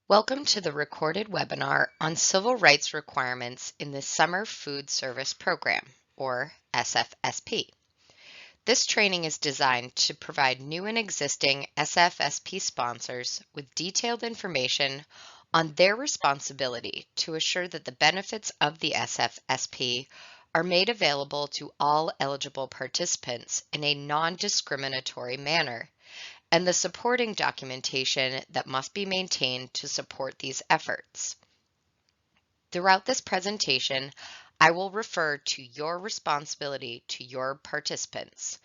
Welcome to the recorded webinar on civil rights requirements in the Summer Food Service Program, or SFSP. This training is designed to provide new and existing SFSP sponsors with detailed information on their responsibility to assure that the benefits of the SFSP are made available to all eligible participants in a non-discriminatory manner, and the supporting documentation that must be maintained to support these efforts. Throughout this presentation, I will refer to your responsibility to your participants,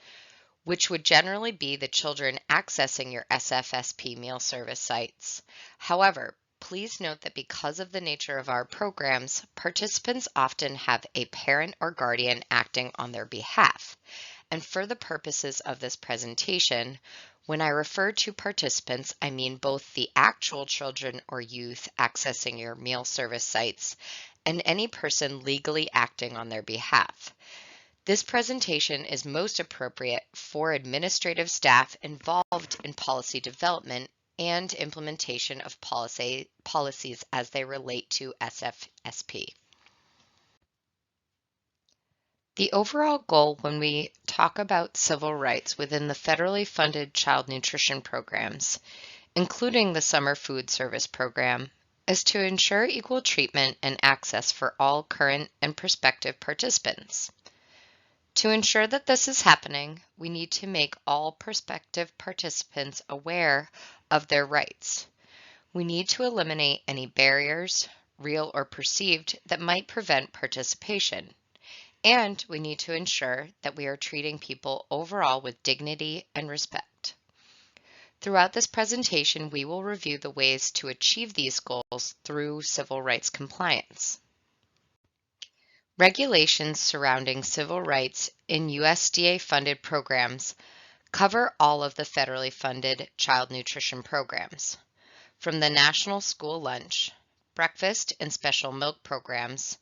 which would generally be the children accessing your SFSP meal service sites. However, please note that because of the nature of our programs, participants often have a parent or guardian acting on their behalf. And for the purposes of this presentation, when I refer to participants, I mean both the actual children or youth accessing your meal service sites and any person legally acting on their behalf. This presentation is most appropriate for administrative staff involved in policy development and implementation of policies as they relate to SFSP. The overall goal when we talk about civil rights within the federally funded child nutrition programs, including the Summer Food Service Program, is to ensure equal treatment and access for all current and prospective participants. To ensure that this is happening, we need to make all prospective participants aware of their rights. We need to eliminate any barriers, real or perceived, that might prevent participation. And we need to ensure that we are treating people overall with dignity and respect. Throughout this presentation, we will review the ways to achieve these goals through civil rights compliance. Regulations surrounding civil rights in USDA-funded programs cover all of the federally funded child nutrition programs, from the National School Lunch, breakfast and special milk programs,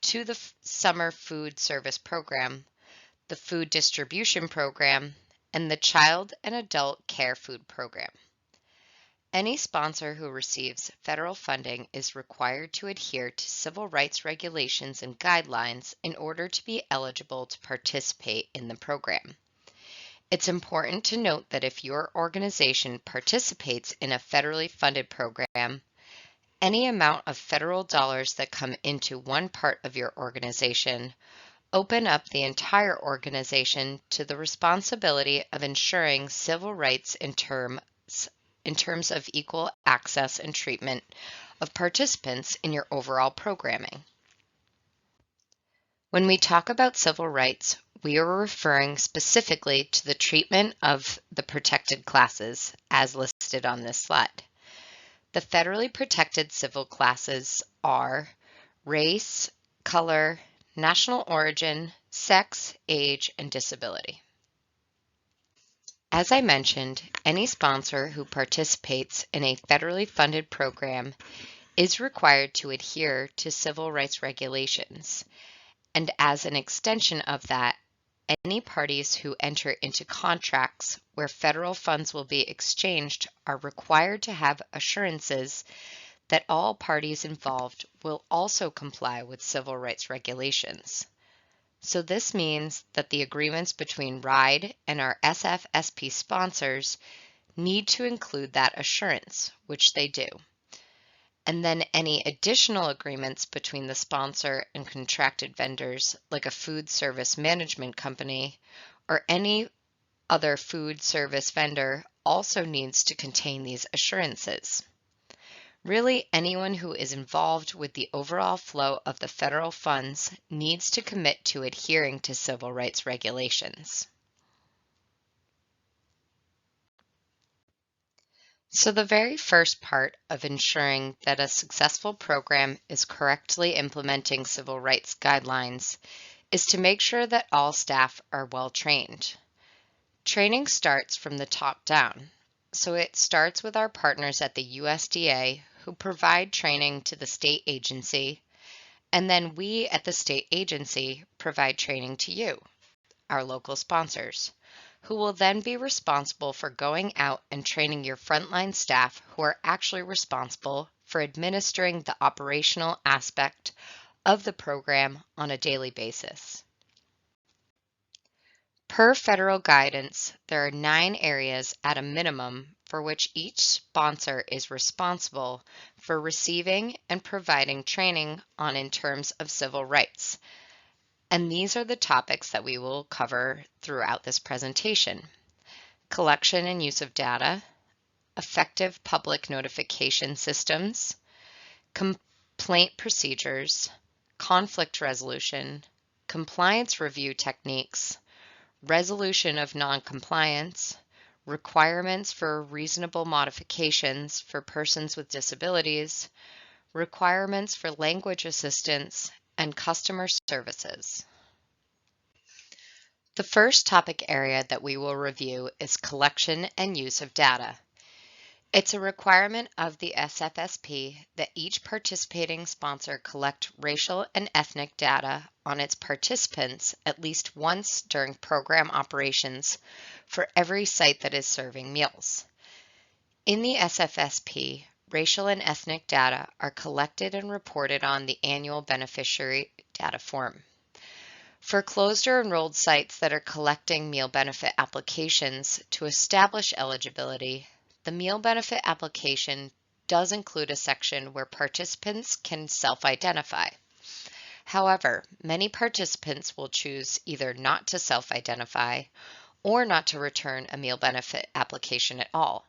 to the Summer Food Service Program, the Food Distribution Program, and the Child and Adult Care Food Program. Any sponsor who receives federal funding is required to adhere to civil rights regulations and guidelines in order to be eligible to participate in the program. It's important to note that if your organization participates in a federally funded program, any amount of federal dollars that come into one part of your organization open up the entire organization to the responsibility of ensuring civil rights in terms of equal access and treatment of participants in your overall programming. When we talk about civil rights, we are referring specifically to the treatment of the protected classes as listed on this slide. The federally protected civil classes are race, color, national origin, sex, age, and disability. As I mentioned, any sponsor who participates in a federally funded program is required to adhere to civil rights regulations. And as an extension of that, any parties who enter into contracts where federal funds will be exchanged are required to have assurances that all parties involved will also comply with civil rights regulations. So this means that the agreements between RIDE and our SFSP sponsors need to include that assurance, which they do. And then any additional agreements between the sponsor and contracted vendors, like a food service management company or any other food service vendor, also needs to contain these assurances. Really, anyone who is involved with the overall flow of the federal funds needs to commit to adhering to civil rights regulations. So the very first part of ensuring that a successful program is correctly implementing civil rights guidelines is to make sure that all staff are well trained. Training starts from the top down, so it starts with our partners at the USDA who provide training to the state agency, and then we at the state agency provide training to you, our local sponsors, who will then be responsible for going out and training your frontline staff who are actually responsible for administering the operational aspect of the program on a daily basis. Per federal guidance, there are 9 areas at a minimum for which each sponsor is responsible for receiving and providing training on in terms of civil rights. And these are the topics that we will cover throughout this presentation: collection and use of data, effective public notification systems, complaint procedures, conflict resolution, compliance review techniques, resolution of noncompliance, requirements for reasonable modifications for persons with disabilities, requirements for language assistance, and customer services. The first topic area that we will review is collection and use of data. It's a requirement of the SFSP that each participating sponsor collect racial and ethnic data on its participants at least once during program operations for every site that is serving meals. In the SFSP, racial and ethnic data are collected and reported on the annual beneficiary data form. For closed or enrolled sites that are collecting meal benefit applications to establish eligibility, the meal benefit application does include a section where participants can self-identify. However, many participants will choose either not to self-identify or not to return a meal benefit application at all.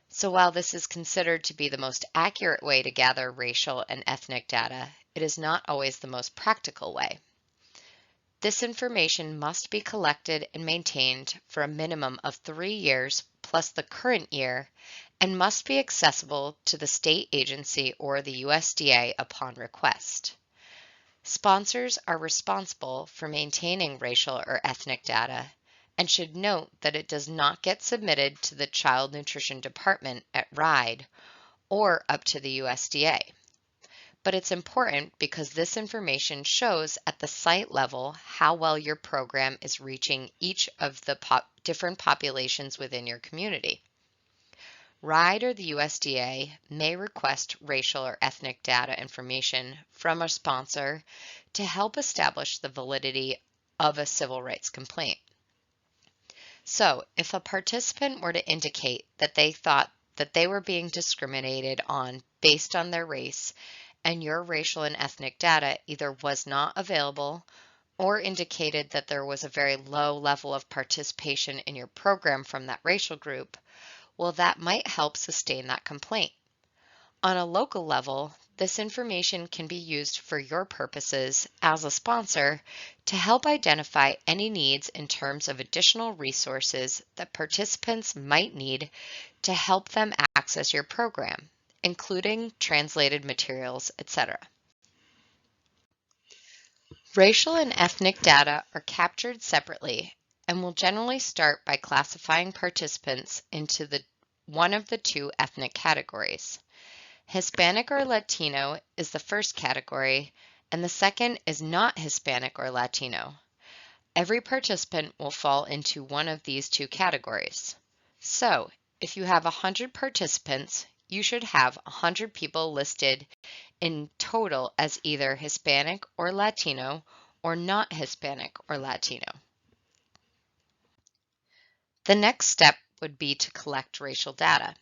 So while this is considered to be the most accurate way to gather racial and ethnic data, it is not always the most practical way. This information must be collected and maintained for a minimum of 3 years plus the current year and must be accessible to the state agency or the USDA upon request. Sponsors are responsible for maintaining racial or ethnic data and should note that it does not get submitted to the Child Nutrition Department at RIDE or up to the USDA. But it's important because this information shows at the site level how well your program is reaching each of the different populations within your community. RIDE or the USDA may request racial or ethnic data information from a sponsor to help establish the validity of a civil rights complaint. So, if a participant were to indicate that they thought that they were being discriminated on based on their race, and your racial and ethnic data either was not available or indicated that there was a very low level of participation in your program from that racial group, well, that might help sustain that complaint. On a local level, this information can be used for your purposes as a sponsor to help identify any needs in terms of additional resources that participants might need to help them access your program, including translated materials, etc. Racial and ethnic data are captured separately and will generally start by classifying participants into one of the 2 ethnic categories. Hispanic or Latino is the first category, and the second is not Hispanic or Latino. Every participant will fall into one of these 2 categories. So, if you have 100 participants, you should have 100 people listed in total as either Hispanic or Latino or not Hispanic or Latino. The next step would be to collect racial data.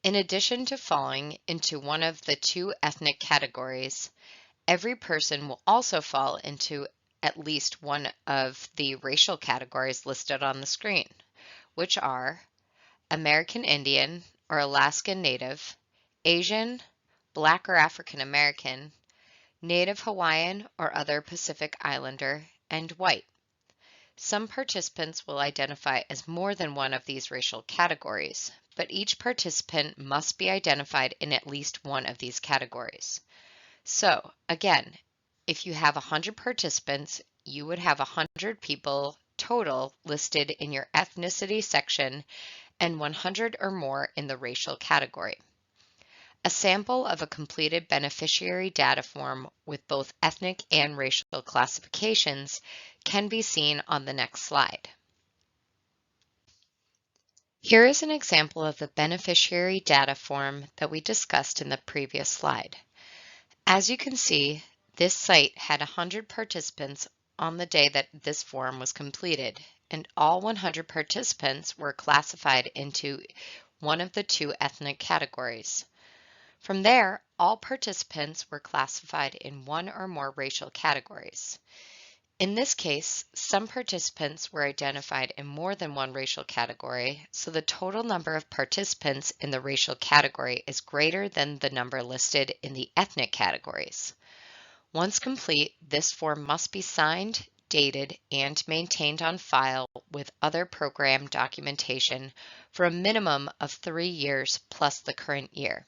In addition to falling into one of the 2 ethnic categories, every person will also fall into at least one of the racial categories listed on the screen, which are American Indian or Alaskan Native, Asian, Black or African American, Native Hawaiian or other Pacific Islander, and white. Some participants will identify as more than one of these racial categories, but each participant must be identified in at least one of these categories. So, again, if you have 100 participants, you would have 100 people total listed in your ethnicity section and 100 or more in the racial category. A sample of a completed beneficiary data form with both ethnic and racial classifications can be seen on the next slide. Here is an example of the beneficiary data form that we discussed in the previous slide. As you can see, this site had 100 participants on the day that this form was completed, and all 100 participants were classified into one of the two ethnic categories. From there, all participants were classified in one or more racial categories. In this case, some participants were identified in more than one racial category, so the total number of participants in the racial category is greater than the number listed in the ethnic categories. Once complete, this form must be signed, dated, and maintained on file with other program documentation for a minimum of 3 years plus the current year.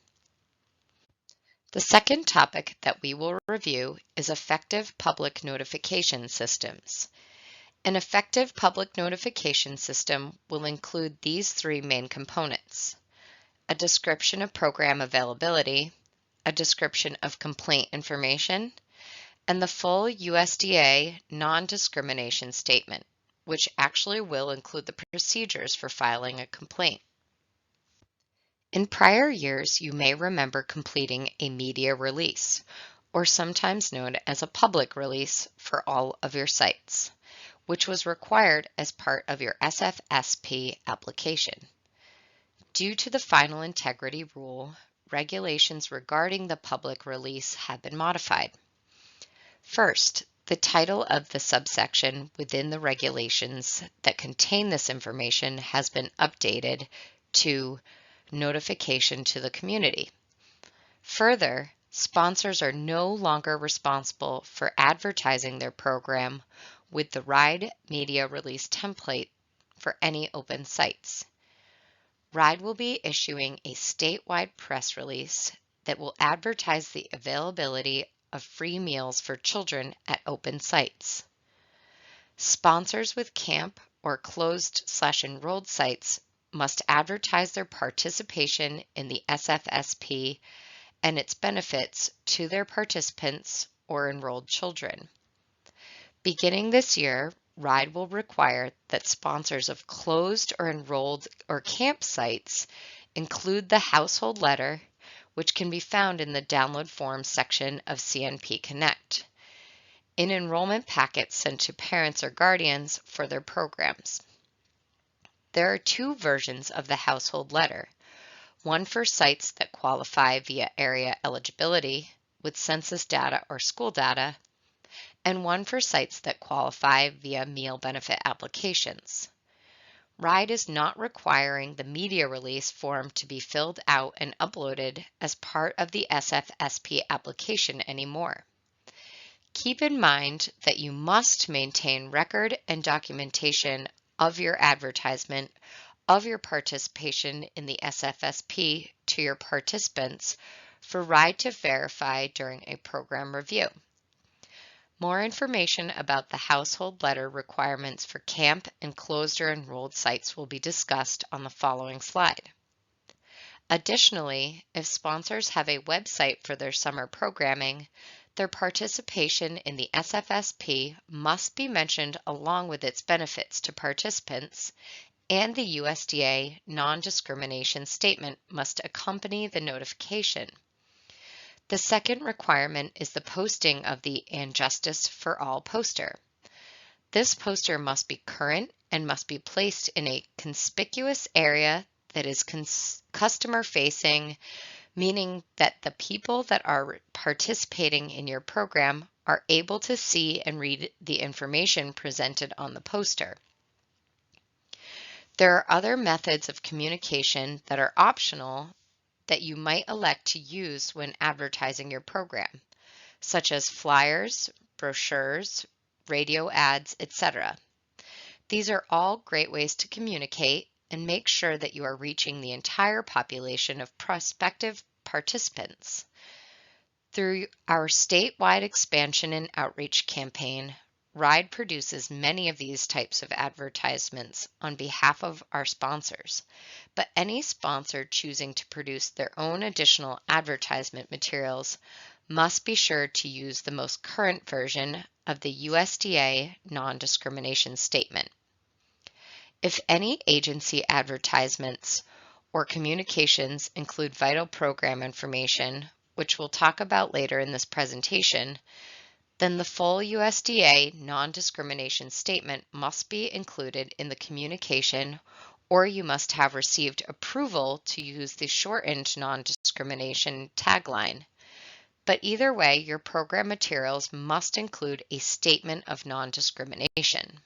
The second topic that we will review is effective public notification systems. An effective public notification system will include these three main components: a description of program availability, a description of complaint information, and the full USDA non-discrimination statement, which actually will include the procedures for filing a complaint. In prior years, you may remember completing a media release, or sometimes known as a public release for all of your sites, which was required as part of your SFSP application. Due to the final integrity rule, regulations regarding the public release have been modified. First, the title of the subsection within the regulations that contain this information has been updated to Notification to the Community. Further, sponsors are no longer responsible for advertising their program with the RIDE media release template for any open sites. RIDE will be issuing a statewide press release that will advertise the availability of free meals for children at open sites. Sponsors with camp or closed/enrolled sites must advertise their participation in the SFSP and its benefits to their participants or enrolled children. Beginning this year, RIDE will require that sponsors of closed or enrolled or camp sites include the household letter, which can be found in the download forms section of CNP Connect, in enrollment packets sent to parents or guardians for their programs. There are two versions of the household letter, one for sites that qualify via area eligibility with census data or school data, and one for sites that qualify via meal benefit applications. RIDE is not requiring the media release form to be filled out and uploaded as part of the SFSP application anymore. Keep in mind that you must maintain record and documentation of your advertisement of your participation in the SFSP to your participants for RIDE to verify during a program review. More information about the household letter requirements for camp and closed or enrolled sites will be discussed on the following slide. Additionally, if sponsors have a website for their summer programming, their participation in the SFSP must be mentioned along with its benefits to participants, and the USDA non-discrimination statement must accompany the notification. The second requirement is the posting of the And Justice for All poster. This poster must be current and must be placed in a conspicuous area that is customer-facing, meaning that the people that are participating in your program are able to see and read the information presented on the poster. There are other methods of communication that are optional that you might elect to use when advertising your program, such as flyers, brochures, radio ads, etc. These are all great ways to communicate and make sure that you are reaching the entire population of prospective participants. Through our statewide expansion and outreach campaign, RIDE produces many of these types of advertisements on behalf of our sponsors, but any sponsor choosing to produce their own additional advertisement materials must be sure to use the most current version of the USDA non-discrimination statement. If any agency advertisements or communications include vital program information, which we'll talk about later in this presentation, then the full USDA non-discrimination statement must be included in the communication, or you must have received approval to use the shortened non-discrimination tagline. But either way, your program materials must include a statement of non-discrimination.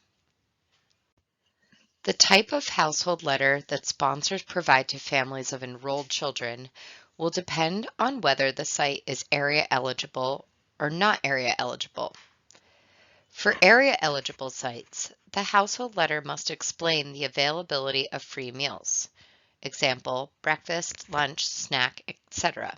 The type of household letter that sponsors provide to families of enrolled children will depend on whether the site is area eligible or not area eligible. For area eligible sites, the household letter must explain the availability of free meals, example, breakfast, lunch, snack, etc.,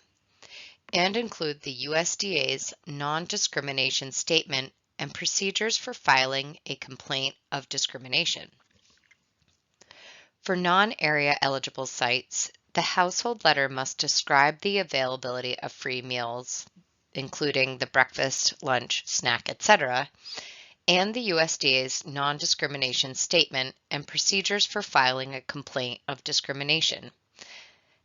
and include the USDA's non-discrimination statement and procedures for filing a complaint of discrimination. For non-area eligible sites, the household letter must describe the availability of free meals, including the breakfast, lunch, snack, etc., and the USDA's non-discrimination statement and procedures for filing a complaint of discrimination,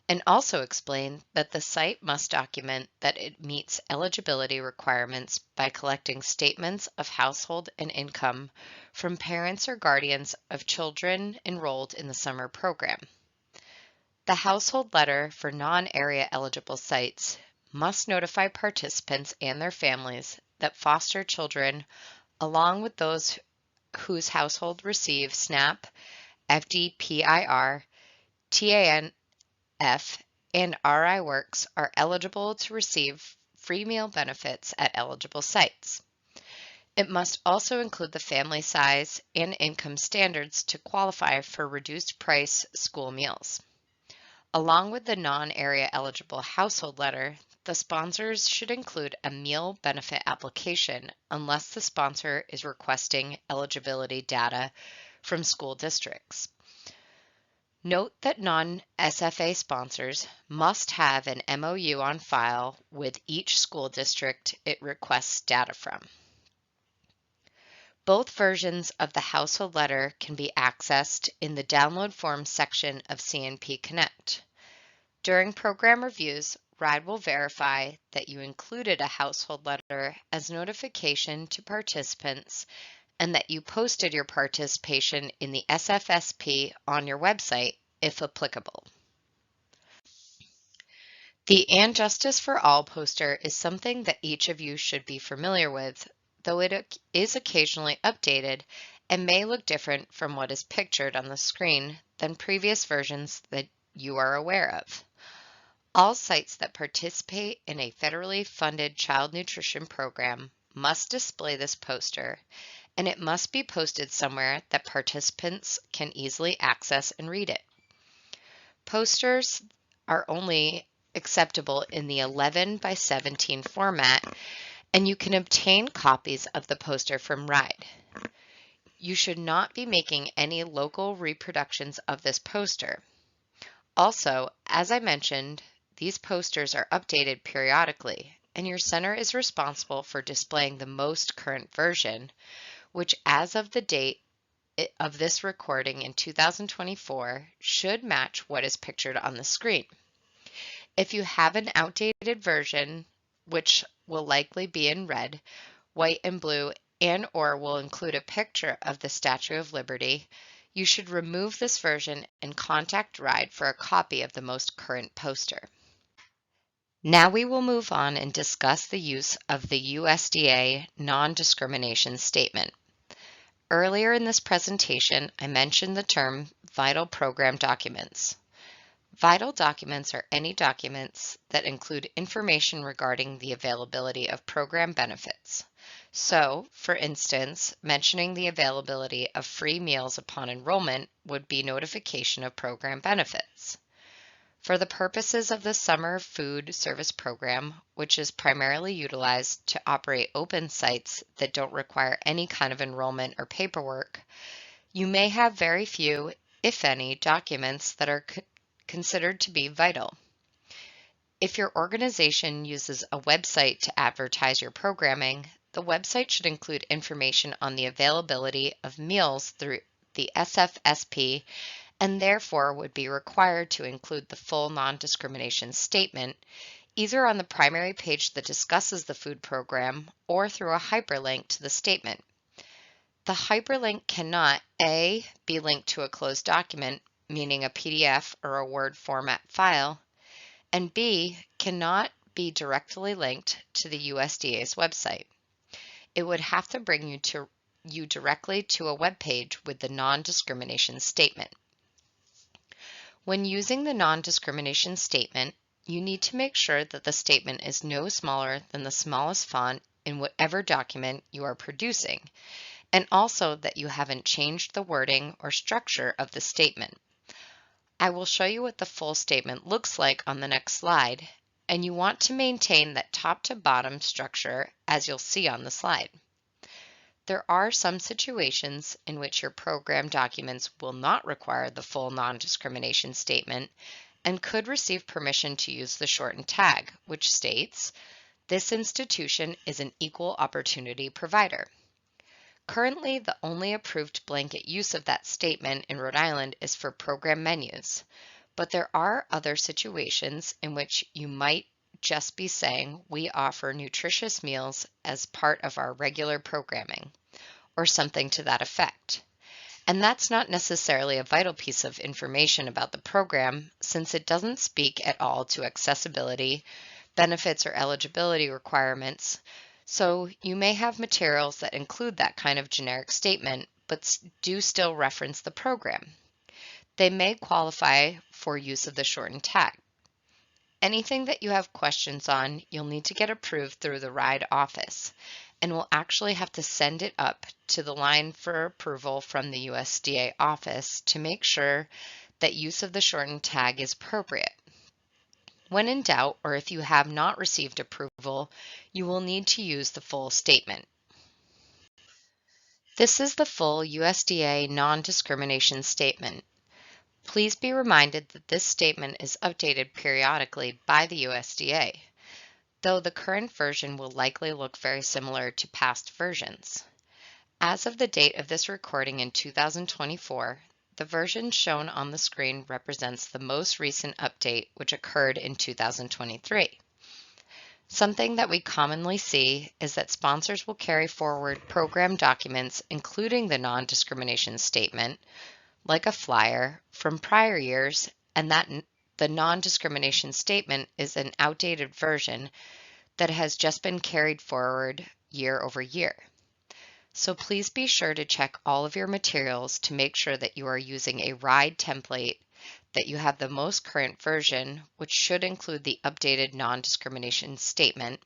and also explain that the site must document that it meets eligibility requirements by collecting statements of household and income from parents or guardians of children enrolled in the summer program. The household letter for non-area eligible sites must notify participants and their families that foster children, along with those whose household receive SNAP, FDPIR, TANF, and RI Works, are eligible to receive free meal benefits at eligible sites. It must also include the family size and income standards to qualify for reduced price school meals. Along with the non-area eligible household letter, the sponsors should include a meal benefit application unless the sponsor is requesting eligibility data from school districts. Note that non-SFA sponsors must have an MOU on file with each school district it requests data from. Both versions of the household letter can be accessed in the Download Forms section of CNP Connect. During program reviews, RIDE will verify that you included a household letter as notification to participants and that you posted your participation in the SFSP on your website, if applicable. The And Justice for All poster is something that each of you should be familiar with, though it is occasionally updated and may look different from what is pictured on the screen than previous versions that you are aware of. All sites that participate in a federally funded child nutrition program must display this poster, and it must be posted somewhere that participants can easily access and read it. Posters are only acceptable in the 11 by 17 format, and you can obtain copies of the poster from RIDE. You should not be making any local reproductions of this poster. Also, as I mentioned, these posters are updated periodically, and your center is responsible for displaying the most current version, which as of the date of this recording in 2024 should match what is pictured on the screen. If you have an outdated version, which will likely be in red, white, and blue, and/or will include a picture of the Statue of Liberty, you should remove this version and contact RIDE for a copy of the most current poster. Now we will move on and discuss the use of the USDA non-discrimination statement. Earlier in this presentation, I mentioned the term vital program documents. Vital documents are any documents that include information regarding the availability of program benefits. So, for instance, mentioning the availability of free meals upon enrollment would be notification of program benefits. For the purposes of the Summer Food Service Program, which is primarily utilized to operate open sites that don't require any kind of enrollment or paperwork, you may have very few, if any, documents that are considered to be vital. If your organization uses a website to advertise your programming, the website should include information on the availability of meals the SFSP and therefore would be required to include the full non-discrimination statement either on the primary page that discusses the food program or through a hyperlink to the statement. The hyperlink cannot A, be linked to a closed document, meaning a PDF or a Word format file, and B, cannot be directly linked to the USDA's website. It would have to bring you directly to a web page with the non-discrimination statement. When using the non-discrimination statement, you need to make sure that the statement is no smaller than the smallest font in whatever document you are producing, and also that you haven't changed the wording or structure of the statement. I will show you what the full statement looks like on the next slide, and you want to maintain that top to bottom structure as you'll see on the slide. There are some situations in which your program documents will not require the full non-discrimination statement and could receive permission to use the shortened tag, which states, "This institution is an equal opportunity provider." Currently, the only approved blanket use of that statement in Rhode Island is for program menus, but there are other situations in which you might just be saying, "We offer nutritious meals as part of our regular programming," or something to that effect. And that's not necessarily a vital piece of information about the program, since it doesn't speak at all to accessibility, benefits, or eligibility requirements. So you may have materials that include that kind of generic statement, but do still reference the program. They may qualify for use of the shortened tag. Anything that you have questions on, you'll need to get approved through the RIDE office, and we'll actually have to send it up to the line for approval from the USDA office to make sure that use of the shortened tag is appropriate. When in doubt, or if you have not received approval, you will need to use the full statement. This is the full USDA non-discrimination statement. Please be reminded that this statement is updated periodically by the USDA, though the current version will likely look very similar to past versions. As of the date of this recording in 2024, the version shown on the screen represents the most recent update, which occurred in 2023. Something that we commonly see is that sponsors will carry forward program documents, including the non-discrimination statement, like a flyer, from prior years, and that the non-discrimination statement is an outdated version that has just been carried forward year over year. So please be sure to check all of your materials to make sure that you are using a RIDE template, that you have the most current version, which should include the updated non-discrimination statement,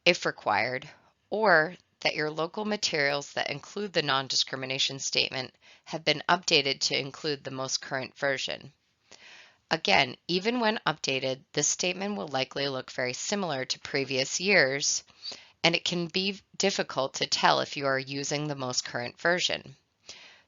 if required, or that your local materials that include the non-discrimination statement have been updated to include the most current version. Again, even when updated, this statement will likely look very similar to previous years, and it can be difficult to tell if you are using the most current version.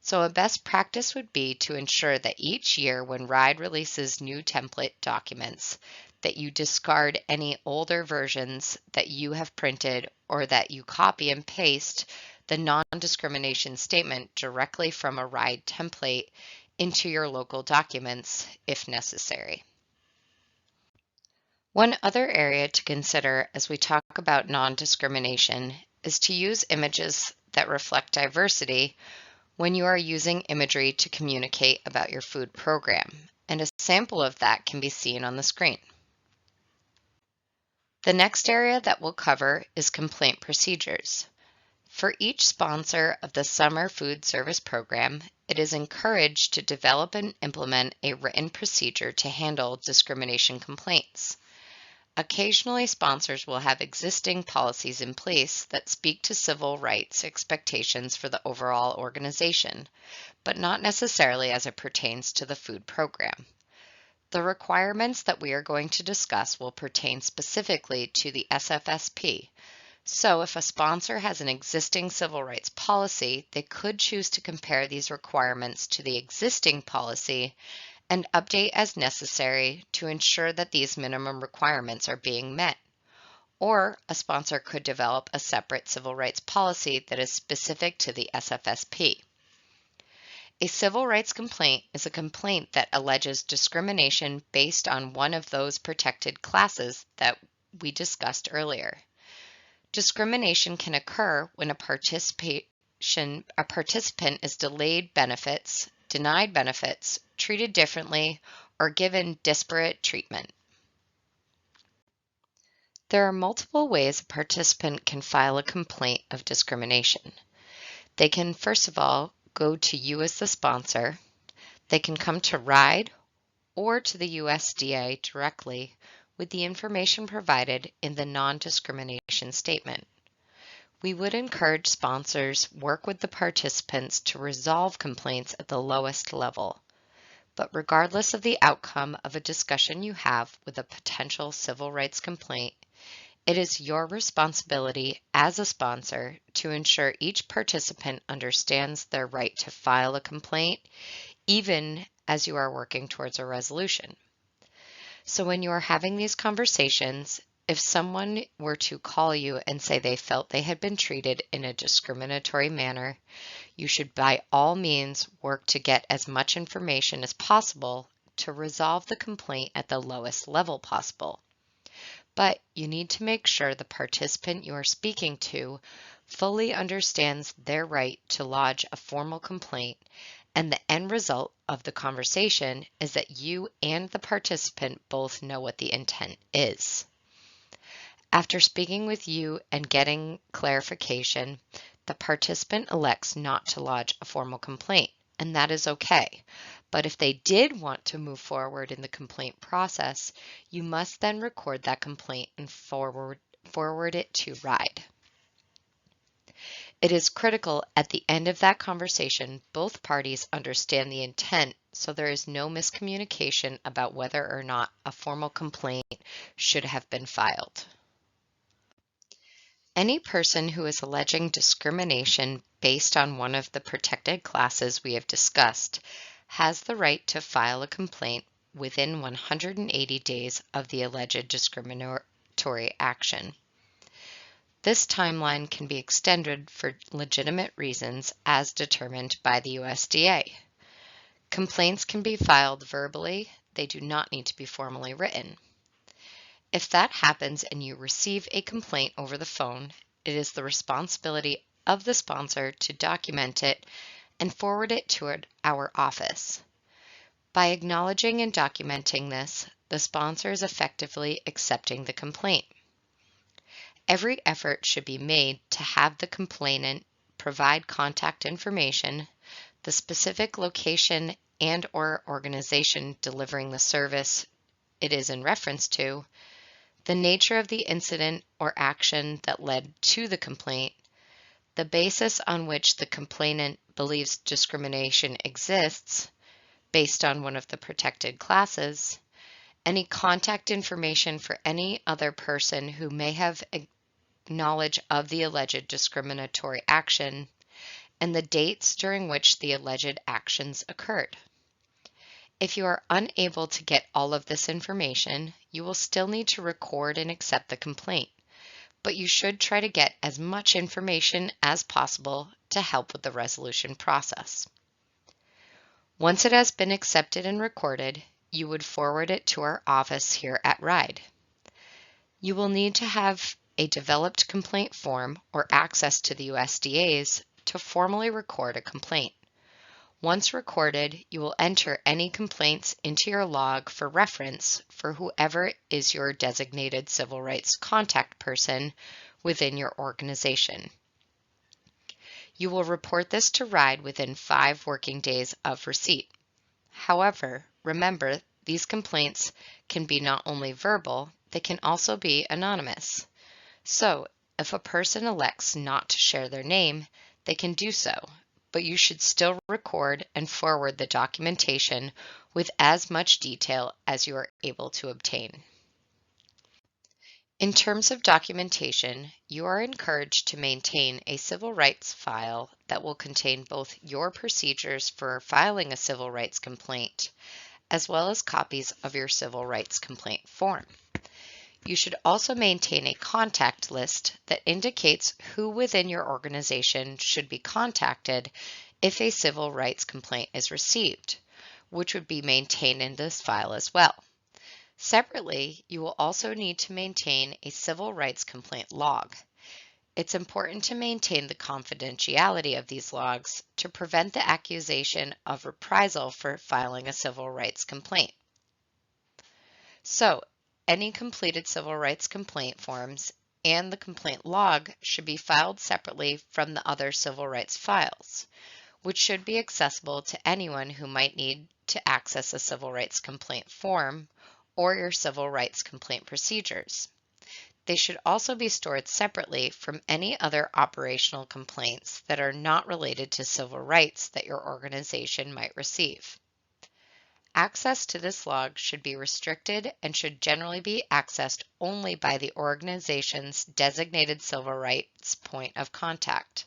So a best practice would be to ensure that each year when RIDE releases new template documents, that you discard any older versions that you have printed or that you copy and paste the non-discrimination statement directly from a RIDE template into your local documents if necessary. One other area to consider as we talk about non-discrimination is to use images that reflect diversity when you are using imagery to communicate about your food program, and a sample of that can be seen on the screen. The next area that we'll cover is complaint procedures. For each sponsor of the Summer Food Service Program, it is encouraged to develop and implement a written procedure to handle discrimination complaints. Occasionally, sponsors will have existing policies in place that speak to civil rights expectations for the overall organization, but not necessarily as it pertains to the food program. The requirements that we are going to discuss will pertain specifically to the SFSP. So if a sponsor has an existing civil rights policy, they could choose to compare these requirements to the existing policy and update as necessary to ensure that these minimum requirements are being met. Or a sponsor could develop a separate civil rights policy that is specific to the SFSP. A civil rights complaint is a complaint that alleges discrimination based on one of those protected classes that we discussed earlier. Discrimination can occur when a participant is delayed benefits, denied benefits, treated differently, or given disparate treatment. There are multiple ways a participant can file a complaint of discrimination. They can, first of all, go to you as the sponsor. They can come to RIDE or to the USDA directly with the information provided in the non-discrimination statement. We would encourage sponsors work with the participants to resolve complaints at the lowest level. But regardless of the outcome of a discussion you have with a potential civil rights complaint, it is your responsibility as a sponsor to ensure each participant understands their right to file a complaint, even as you are working towards a resolution. So when you are having these conversations, if someone were to call you and say they felt they had been treated in a discriminatory manner, you should by all means work to get as much information as possible to resolve the complaint at the lowest level possible. But you need to make sure the participant you are speaking to fully understands their right to lodge a formal complaint, and the end result of the conversation is that you and the participant both know what the intent is. After speaking with you and getting clarification, the participant elects not to lodge a formal complaint, and that is okay. But if they did want to move forward in the complaint process, you must then record that complaint and forward it to RIDE. It is critical at the end of that conversation, both parties understand the intent so there is no miscommunication about whether or not a formal complaint should have been filed. Any person who is alleging discrimination based on one of the protected classes we have discussed has the right to file a complaint within 180 days of the alleged discriminatory action. This timeline can be extended for legitimate reasons as determined by the USDA. Complaints can be filed verbally, they do not need to be formally written. If that happens and you receive a complaint over the phone, it is the responsibility of the sponsor to document it and forward it to our office. By acknowledging and documenting this, the sponsor is effectively accepting the complaint. Every effort should be made to have the complainant provide contact information, the specific location and/or organization delivering the service it is in reference to, the nature of the incident or action that led to the complaint, the basis on which the complainant believes discrimination exists based on one of the protected classes, any contact information for any other person who may have knowledge of the alleged discriminatory action, and the dates during which the alleged actions occurred. If you are unable to get all of this information, you will still need to record and accept the complaint, but you should try to get as much information as possible to help with the resolution process. Once it has been accepted and recorded, you would forward it to our office here at RIDE. You will need to have a developed complaint form or access to the USDA's to formally record a complaint. Once recorded, you will enter any complaints into your log for reference for whoever is your designated civil rights contact person within your organization. You will report this to RIDE within 5 working days of receipt. However, remember, these complaints can be not only verbal, they can also be anonymous. So, if a person elects not to share their name, they can do so, but you should still record and forward the documentation with as much detail as you are able to obtain. In terms of documentation, you are encouraged to maintain a civil rights file that will contain both your procedures for filing a civil rights complaint, as well as copies of your civil rights complaint form. You should also maintain a contact list that indicates who within your organization should be contacted if a civil rights complaint is received, which would be maintained in this file as well. Separately, you will also need to maintain a civil rights complaint log. It's important to maintain the confidentiality of these logs to prevent the accusation of reprisal for filing a civil rights complaint. So, any completed civil rights complaint forms and the complaint log should be filed separately from the other civil rights files, which should be accessible to anyone who might need to access a civil rights complaint form or your civil rights complaint procedures. They should also be stored separately from any other operational complaints that are not related to civil rights that your organization might receive. Access to this log should be restricted and should generally be accessed only by the organization's designated civil rights point of contact.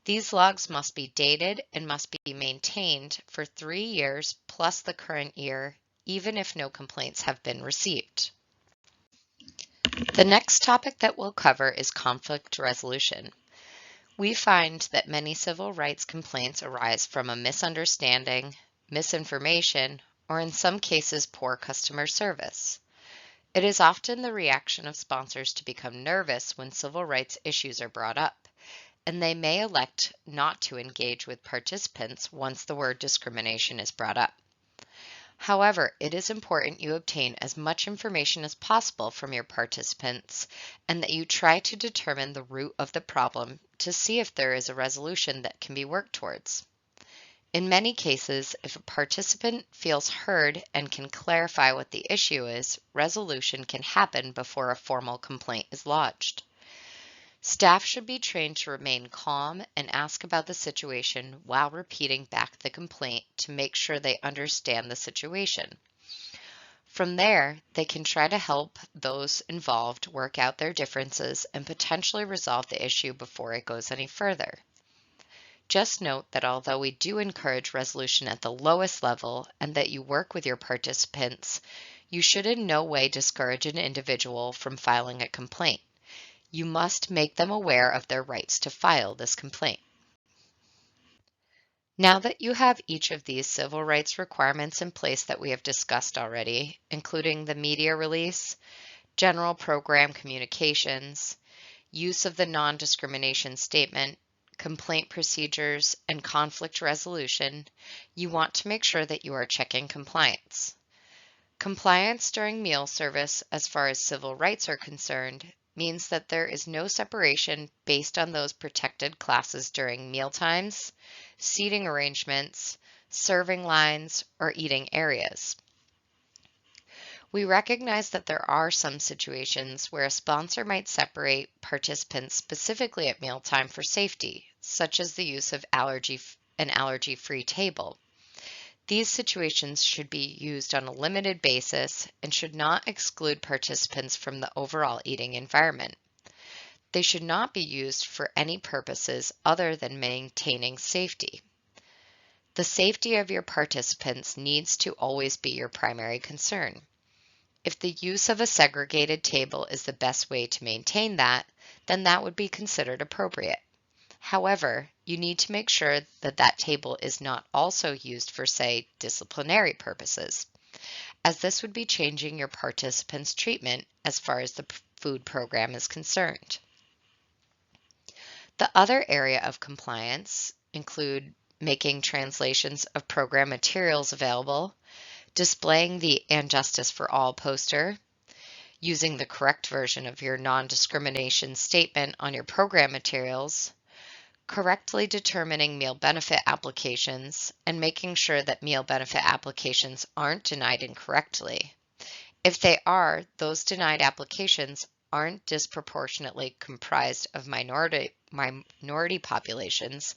These logs must be dated and must be maintained for 3 years plus the current year, even if no complaints have been received. The next topic that we'll cover is conflict resolution. We find that many civil rights complaints arise from a misunderstanding, misinformation, or in some cases poor customer service. It is often the reaction of sponsors to become nervous when civil rights issues are brought up, and they may elect not to engage with participants once the word discrimination is brought up. However, it is important you obtain as much information as possible from your participants and that you try to determine the root of the problem to see if there is a resolution that can be worked towards. In many cases, if a participant feels heard and can clarify what the issue is, resolution can happen before a formal complaint is lodged. Staff should be trained to remain calm and ask about the situation while repeating back the complaint to make sure they understand the situation. From there, they can try to help those involved work out their differences and potentially resolve the issue before it goes any further. Just note that although we do encourage resolution at the lowest level and that you work with your participants, you should in no way discourage an individual from filing a complaint. You must make them aware of their rights to file this complaint. Now that you have each of these civil rights requirements in place that we have discussed already, including the media release, general program communications, use of the non-discrimination statement, complaint procedures, and conflict resolution, you want to make sure that you are checking compliance. Compliance during meal service, as far as civil rights are concerned, means that there is no separation based on those protected classes during mealtimes, seating arrangements, serving lines, or eating areas. We recognize that there are some situations where a sponsor might separate participants specifically at mealtime for safety, such as the use of an allergy-free table. These situations should be used on a limited basis and should not exclude participants from the overall eating environment. They should not be used for any purposes other than maintaining safety. The safety of your participants needs to always be your primary concern. If the use of a segregated table is the best way to maintain that, then that would be considered appropriate. However, you need to make sure that that table is not also used for, say, disciplinary purposes, as this would be changing your participants' treatment as far as the food program is concerned. The other area of compliance include making translations of program materials available, displaying the "And Justice for All" poster, using the correct version of your non-discrimination statement on your program materials, correctly determining meal benefit applications, and making sure that meal benefit applications aren't denied incorrectly. If they are, those denied applications aren't disproportionately comprised of minority populations,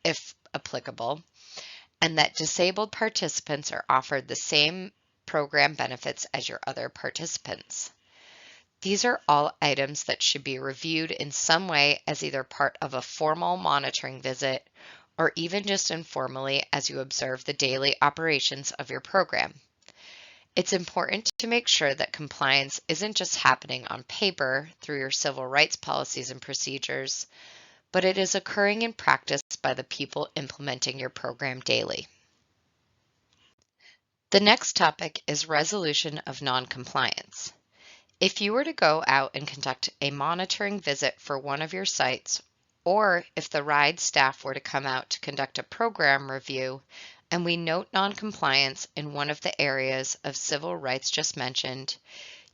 if applicable, and that disabled participants are offered the same program benefits as your other participants. These are all items that should be reviewed in some way as either part of a formal monitoring visit or even just informally as you observe the daily operations of your program. It's important to make sure that compliance isn't just happening on paper through your civil rights policies and procedures, but it is occurring in practice by the people implementing your program daily. The next topic is resolution of noncompliance. If you were to go out and conduct a monitoring visit for one of your sites, or if the RIDE staff were to come out to conduct a program review, and we note noncompliance in one of the areas of civil rights just mentioned,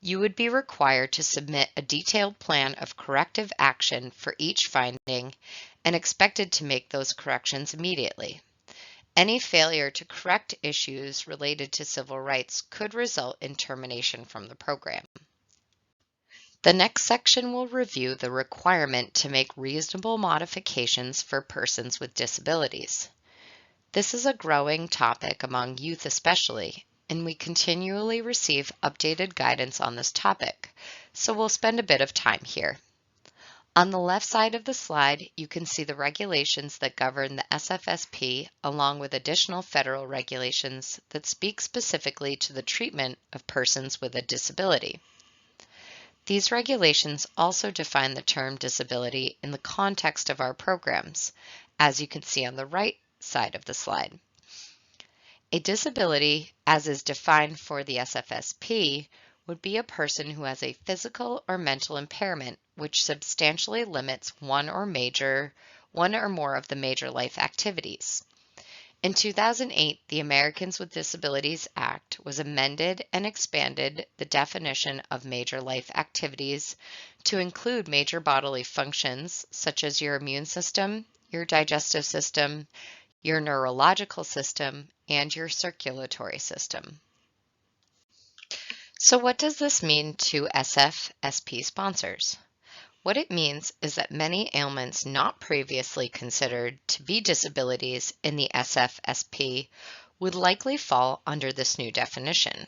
you would be required to submit a detailed plan of corrective action for each finding and expected to make those corrections immediately. Any failure to correct issues related to civil rights could result in termination from the program. The next section will review the requirement to make reasonable modifications for persons with disabilities. This is a growing topic among youth especially, and we continually receive updated guidance on this topic, so we'll spend a bit of time here. On the left side of the slide, you can see the regulations that govern the SFSP along with additional federal regulations that speak specifically to the treatment of persons with a disability. These regulations also define the term disability in the context of our programs, as you can see on the right side of the slide. A disability, as is defined for the SFSP, would be a person who has a physical or mental impairment which substantially limits one or more of the major life activities. In 2008, the Americans with Disabilities Act was amended and expanded the definition of major life activities to include major bodily functions such as your immune system, your digestive system, your neurological system, and your circulatory system. So what does this mean to SFSP sponsors? What it means is that many ailments not previously considered to be disabilities in the SFSP would likely fall under this new definition.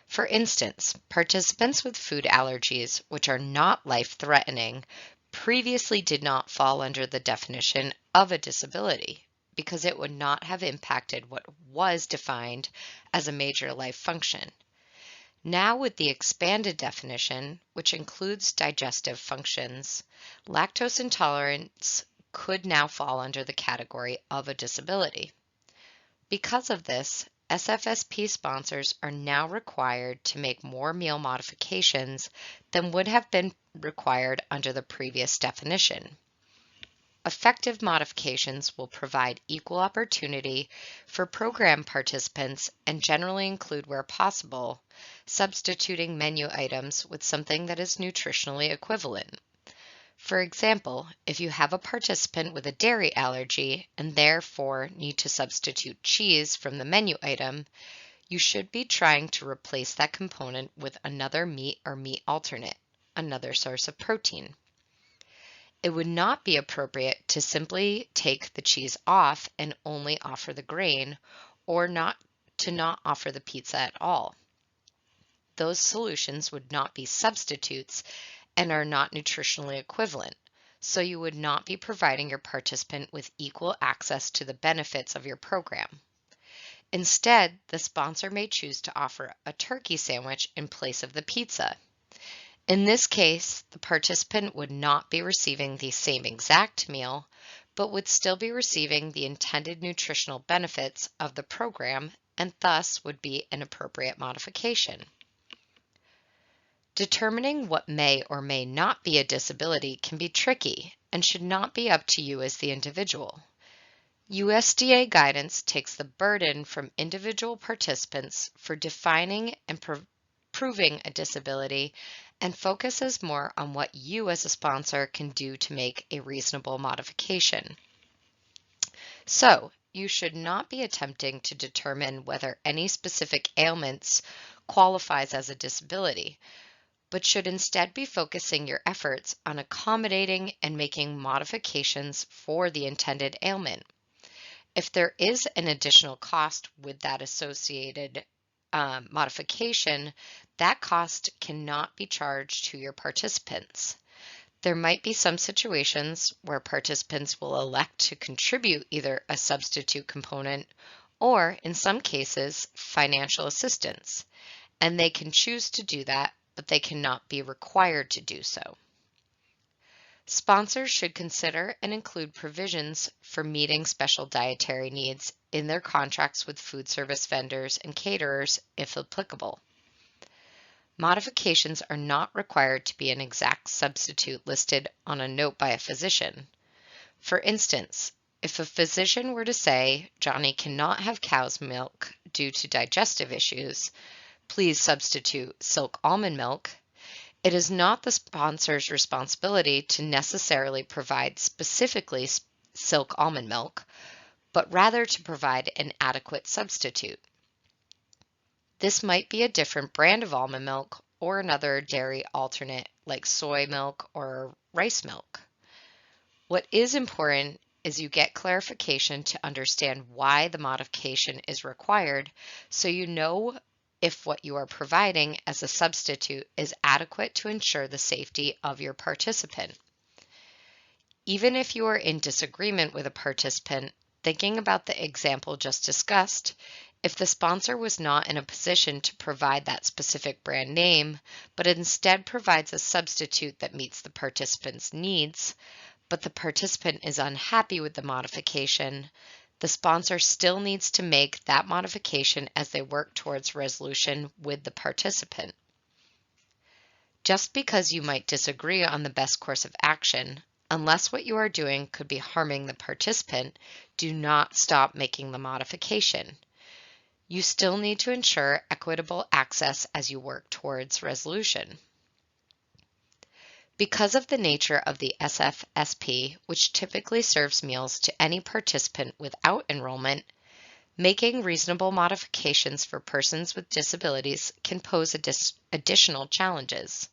For instance, participants with food allergies, which are not life-threatening, previously did not fall under the definition of a disability because it would not have impacted what was defined as a major life function. Now, with the expanded definition, which includes digestive functions, lactose intolerance could now fall under the category of a disability. Because of this, SFSP sponsors are now required to make more meal modifications than would have been required under the previous definition. Effective modifications will provide equal opportunity for program participants and generally include, where possible, substituting menu items with something that is nutritionally equivalent. For example, if you have a participant with a dairy allergy and therefore need to substitute cheese from the menu item, you should be trying to replace that component with another meat or meat alternate, another source of protein. It would not be appropriate to simply take the cheese off and only offer the grain, or not offer the pizza at all. Those solutions would not be substitutes and are not nutritionally equivalent, so you would not be providing your participant with equal access to the benefits of your program. Instead, the sponsor may choose to offer a turkey sandwich in place of the pizza. In this case, the participant would not be receiving the same exact meal, but would still be receiving the intended nutritional benefits of the program and thus would be an appropriate modification. Determining what may or may not be a disability can be tricky and should not be up to you as the individual. USDA guidance takes the burden from individual participants for defining and proving a disability and focuses more on what you as a sponsor can do to make a reasonable modification. So, you should not be attempting to determine whether any specific ailments qualifies as a disability, but should instead be focusing your efforts on accommodating and making modifications for the intended ailment. If there is an additional cost with that associated modification, that cost cannot be charged to your participants. There might be some situations where participants will elect to contribute either a substitute component or, in some cases, financial assistance, and they can choose to do that, but they cannot be required to do so. Sponsors should consider and include provisions for meeting special dietary needs in their contracts with food service vendors and caterers if applicable. Modifications are not required to be an exact substitute listed on a note by a physician. For instance, if a physician were to say, "Johnny cannot have cow's milk due to digestive issues, please substitute silk almond milk," it is not the sponsor's responsibility to necessarily provide specifically silk almond milk, but rather to provide an adequate substitute. This might be a different brand of almond milk or another dairy alternate like soy milk or rice milk. What is important is you get clarification to understand why the modification is required, so you know if what you are providing as a substitute is adequate to ensure the safety of your participant. Even if you are in disagreement with a participant, thinking about the example just discussed, if the sponsor was not in a position to provide that specific brand name, but instead provides a substitute that meets the participant's needs, but the participant is unhappy with the modification, the sponsor still needs to make that modification as they work towards resolution with the participant. Just because you might disagree on the best course of action, unless what you are doing could be harming the participant, do not stop making the modification. You still need to ensure equitable access as you work towards resolution. Because of the nature of the SFSP, which typically serves meals to any participant without enrollment, making reasonable modifications for persons with disabilities can pose additional challenges.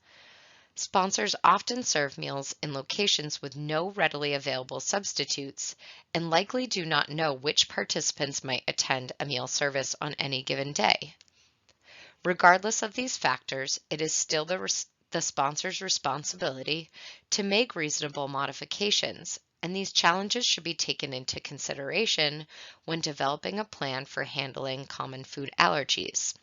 Sponsors often serve meals in locations with no readily available substitutes and likely do not know which participants might attend a meal service on any given day. Regardless of these factors, it is still the sponsor's responsibility to make reasonable modifications, and these challenges should be taken into consideration when developing a plan for handling common food allergies.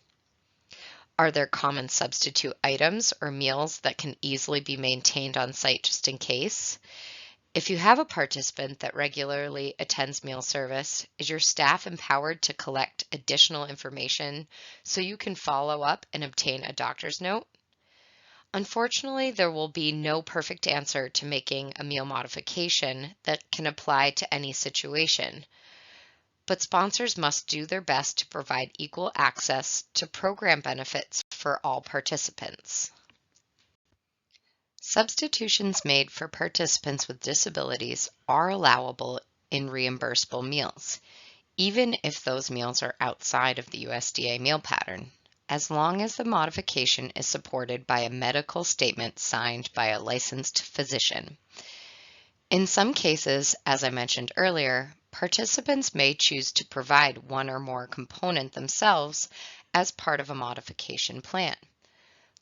Are there common substitute items or meals that can easily be maintained on site just in case? If you have a participant that regularly attends meal service, is your staff empowered to collect additional information so you can follow up and obtain a doctor's note? Unfortunately, there will be no perfect answer to making a meal modification that can apply to any situation, but sponsors must do their best to provide equal access to program benefits for all participants. Substitutions made for participants with disabilities are allowable in reimbursable meals, even if those meals are outside of the USDA meal pattern, as long as the modification is supported by a medical statement signed by a licensed physician. In some cases, as I mentioned earlier, participants may choose to provide one or more component themselves as part of a modification plan.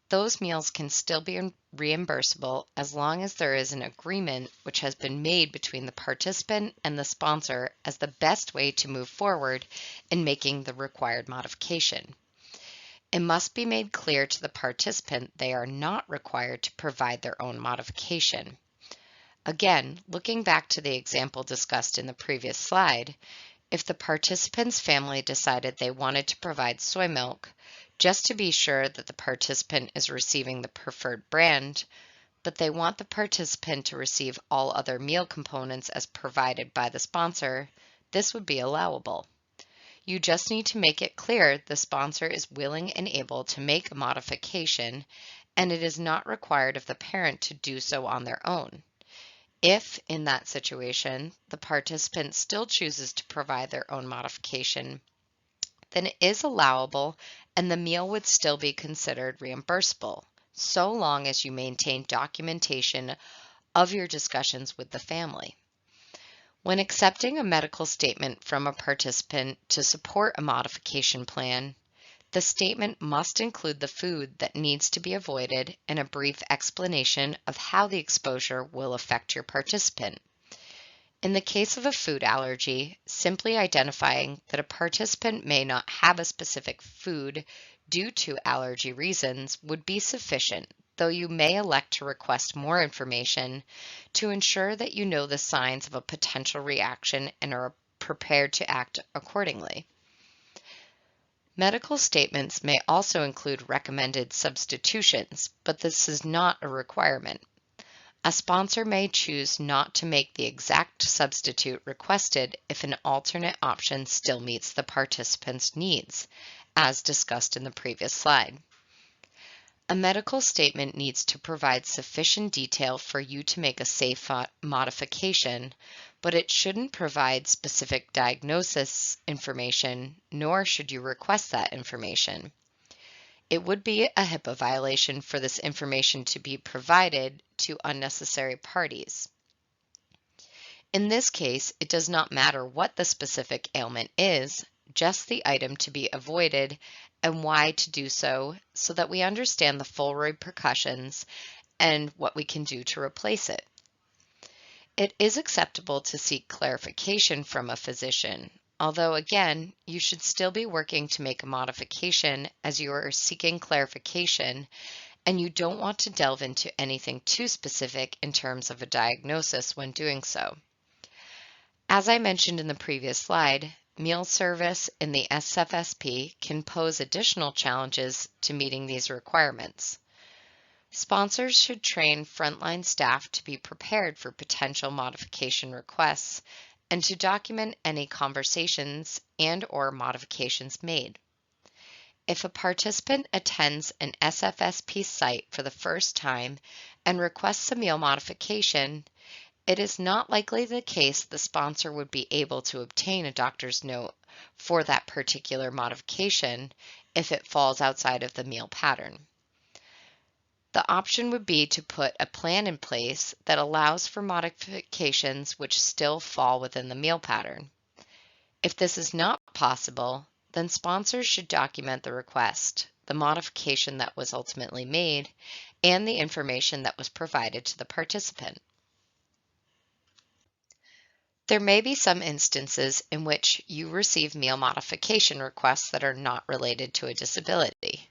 Those meals can still be reimbursable as long as there is an agreement which has been made between the participant and the sponsor as the best way to move forward in making the required modification. It must be made clear to the participant they are not required to provide their own modification. Again, looking back to the example discussed in the previous slide, if the participant's family decided they wanted to provide soy milk, just to be sure that the participant is receiving the preferred brand, but they want the participant to receive all other meal components as provided by the sponsor, this would be allowable. You just need to make it clear the sponsor is willing and able to make a modification, and it is not required of the parent to do so on their own. If, in that situation, the participant still chooses to provide their own modification, then it is allowable and the meal would still be considered reimbursable, so long as you maintain documentation of your discussions with the family. When accepting a medical statement from a participant to support a modification plan, the statement must include the food that needs to be avoided and a brief explanation of how the exposure will affect your participant. In the case of a food allergy, simply identifying that a participant may not have a specific food due to allergy reasons would be sufficient, though you may elect to request more information to ensure that you know the signs of a potential reaction and are prepared to act accordingly. Medical statements may also include recommended substitutions, but this is not a requirement. A sponsor may choose not to make the exact substitute requested if an alternate option still meets the participant's needs, as discussed in the previous slide. A medical statement needs to provide sufficient detail for you to make a safe modification, but it shouldn't provide specific diagnosis information, nor should you request that information. It would be a HIPAA violation for this information to be provided to unnecessary parties. In this case, it does not matter what the specific ailment is, just the item to be avoided and why to do so that we understand the full repercussions and what we can do to replace it. It is acceptable to seek clarification from a physician, although again, you should still be working to make a modification as you are seeking clarification and you don't want to delve into anything too specific in terms of a diagnosis when doing so. As I mentioned in the previous slide, meal service in the SFSP can pose additional challenges to meeting these requirements. Sponsors should train frontline staff to be prepared for potential modification requests and to document any conversations and/or modifications made. If a participant attends an SFSP site for the first time and requests a meal modification, it is not likely the case the sponsor would be able to obtain a doctor's note for that particular modification if it falls outside of the meal pattern. The option would be to put a plan in place that allows for modifications which still fall within the meal pattern. If this is not possible, then sponsors should document the request, the modification that was ultimately made, and the information that was provided to the participant. There may be some instances in which you receive meal modification requests that are not related to a disability.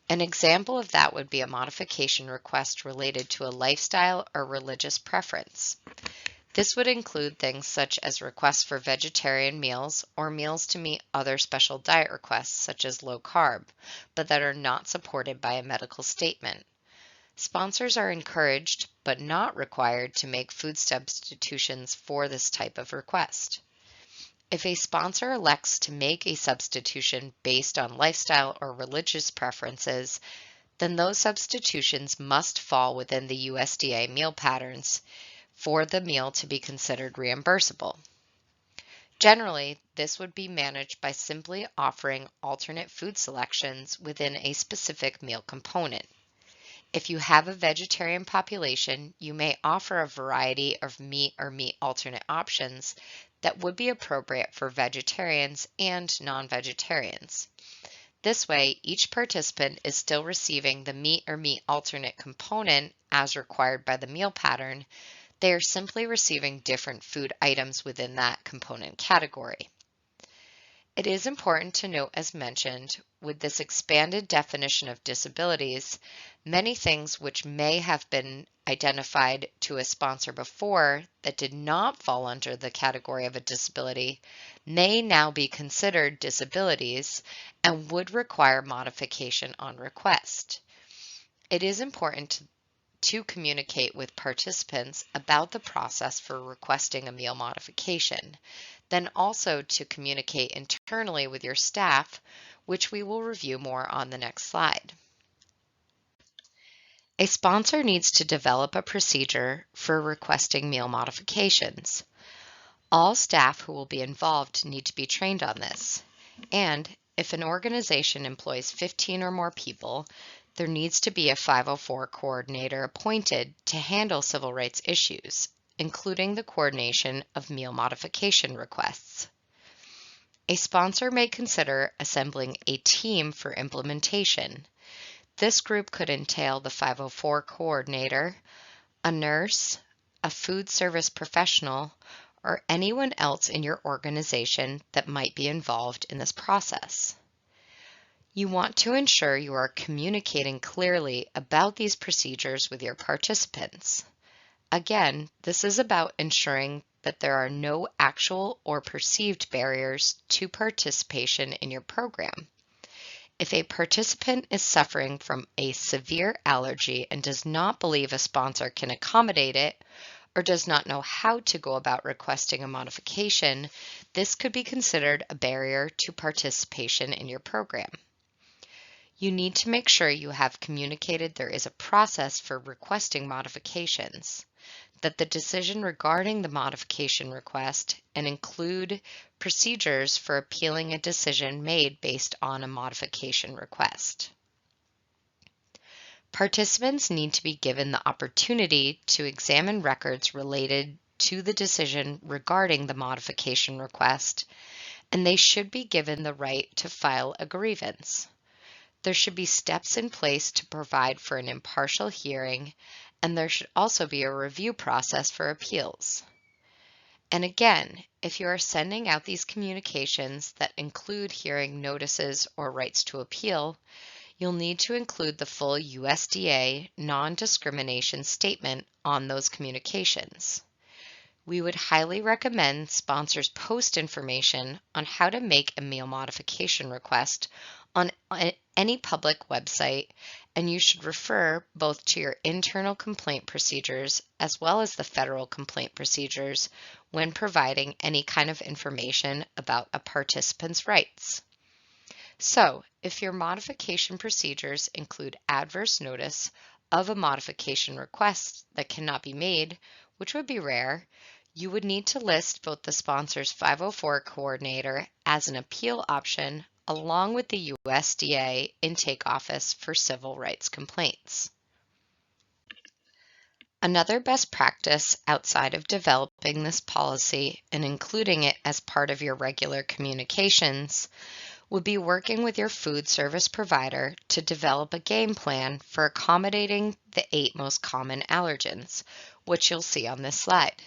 An example of that would be a modification request related to a lifestyle or religious preference. This would include things such as requests for vegetarian meals or meals to meet other special diet requests such as low carb, but that are not supported by a medical statement. Sponsors are encouraged, but not required, to make food substitutions for this type of request. If a sponsor elects to make a substitution based on lifestyle or religious preferences, then those substitutions must fall within the USDA meal patterns for the meal to be considered reimbursable. Generally, this would be managed by simply offering alternate food selections within a specific meal component. If you have a vegetarian population, you may offer a variety of meat or meat alternate options that would be appropriate for vegetarians and non-vegetarians. This way, each participant is still receiving the meat or meat alternate component as required by the meal pattern. They are simply receiving different food items within that component category. It is important to note, as mentioned, with this expanded definition of disabilities, many things which may have been identified to a sponsor before that did not fall under the category of a disability may now be considered disabilities and would require modification on request. It is important to communicate with participants about the process for requesting a meal modification, then also to communicate internally with your staff, which we will review more on the next slide. A sponsor needs to develop a procedure for requesting meal modifications. All staff who will be involved need to be trained on this, and if an organization employs 15 or more people, there needs to be a 504 coordinator appointed to handle civil rights issues, including the coordination of meal modification requests. A sponsor may consider assembling a team for implementation. This group could entail the 504 coordinator, a nurse, a food service professional, or anyone else in your organization that might be involved in this process. You want to ensure you are communicating clearly about these procedures with your participants. Again, this is about ensuring that there are no actual or perceived barriers to participation in your program. If a participant is suffering from a severe allergy and does not believe a sponsor can accommodate it, or does not know how to go about requesting a modification, this could be considered a barrier to participation in your program. You need to make sure you have communicated there is a process for requesting modifications, that the decision regarding the modification request and include procedures for appealing a decision made based on a modification request. Participants need to be given the opportunity to examine records related to the decision regarding the modification request, and they should be given the right to file a grievance. There should be steps in place to provide for an impartial hearing, and there should also be a review process for appeals. And again, if you are sending out these communications that include hearing notices or rights to appeal, you'll need to include the full USDA non-discrimination statement on those communications. We would highly recommend sponsors post information on how to make a meal modification request on any public website, and you should refer both to your internal complaint procedures as well as the federal complaint procedures when providing any kind of information about a participant's rights. So, if your modification procedures include adverse notice of a modification request that cannot be made, which would be rare, you would need to list both the sponsor's 504 coordinator as an appeal option along with the USDA intake office for civil rights complaints. Another best practice outside of developing this policy and including it as part of your regular communications would be working with your food service provider to develop a game plan for accommodating the 8 most common allergens, which you'll see on this slide.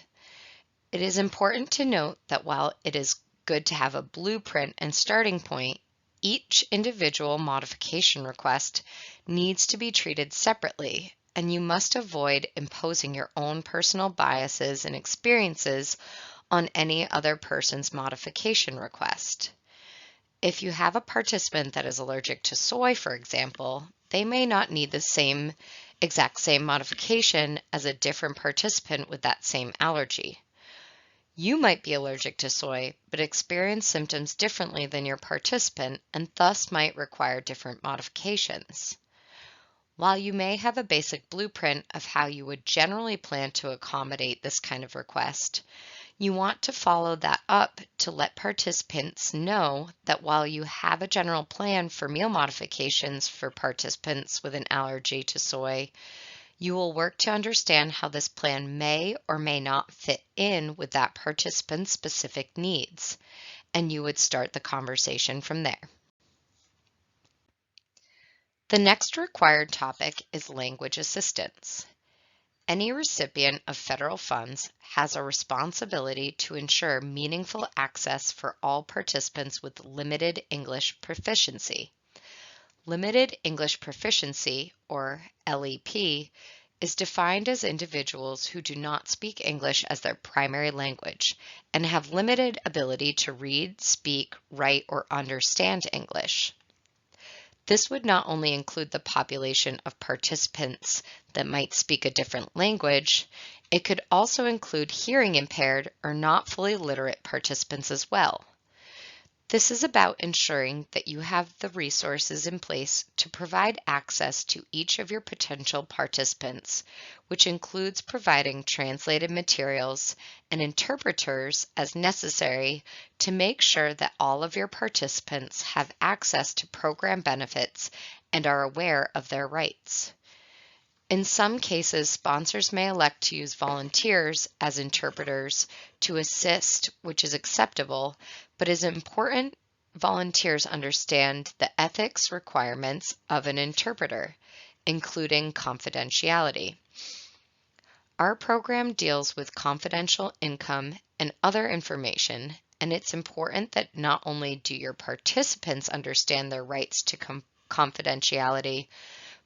It is important to note that while it is good to have a blueprint and starting point, each individual modification request needs to be treated separately, and you must avoid imposing your own personal biases and experiences on any other person's modification request. If you have a participant that is allergic to soy, for example, they may not need the exact same modification as a different participant with that same allergy. You might be allergic to soy, but experience symptoms differently than your participant and thus might require different modifications. While you may have a basic blueprint of how you would generally plan to accommodate this kind of request, you want to follow that up to let participants know that while you have a general plan for meal modifications for participants with an allergy to soy, you will work to understand how this plan may or may not fit in with that participant's specific needs, and you would start the conversation from there. The next required topic is language assistance. Any recipient of federal funds has a responsibility to ensure meaningful access for all participants with limited English proficiency. Limited English proficiency, or LEP, is defined as individuals who do not speak English as their primary language and have limited ability to read, speak, write, or understand English. This would not only include the population of participants that might speak a different language, it could also include hearing impaired or not fully literate participants as well. This is about ensuring that you have the resources in place to provide access to each of your potential participants, which includes providing translated materials and interpreters as necessary to make sure that all of your participants have access to program benefits and are aware of their rights. In some cases, sponsors may elect to use volunteers as interpreters to assist, which is acceptable, but it is important volunteers understand the ethics requirements of an interpreter, including confidentiality. Our program deals with confidential income and other information, and it's important that not only do your participants understand their rights to confidentiality,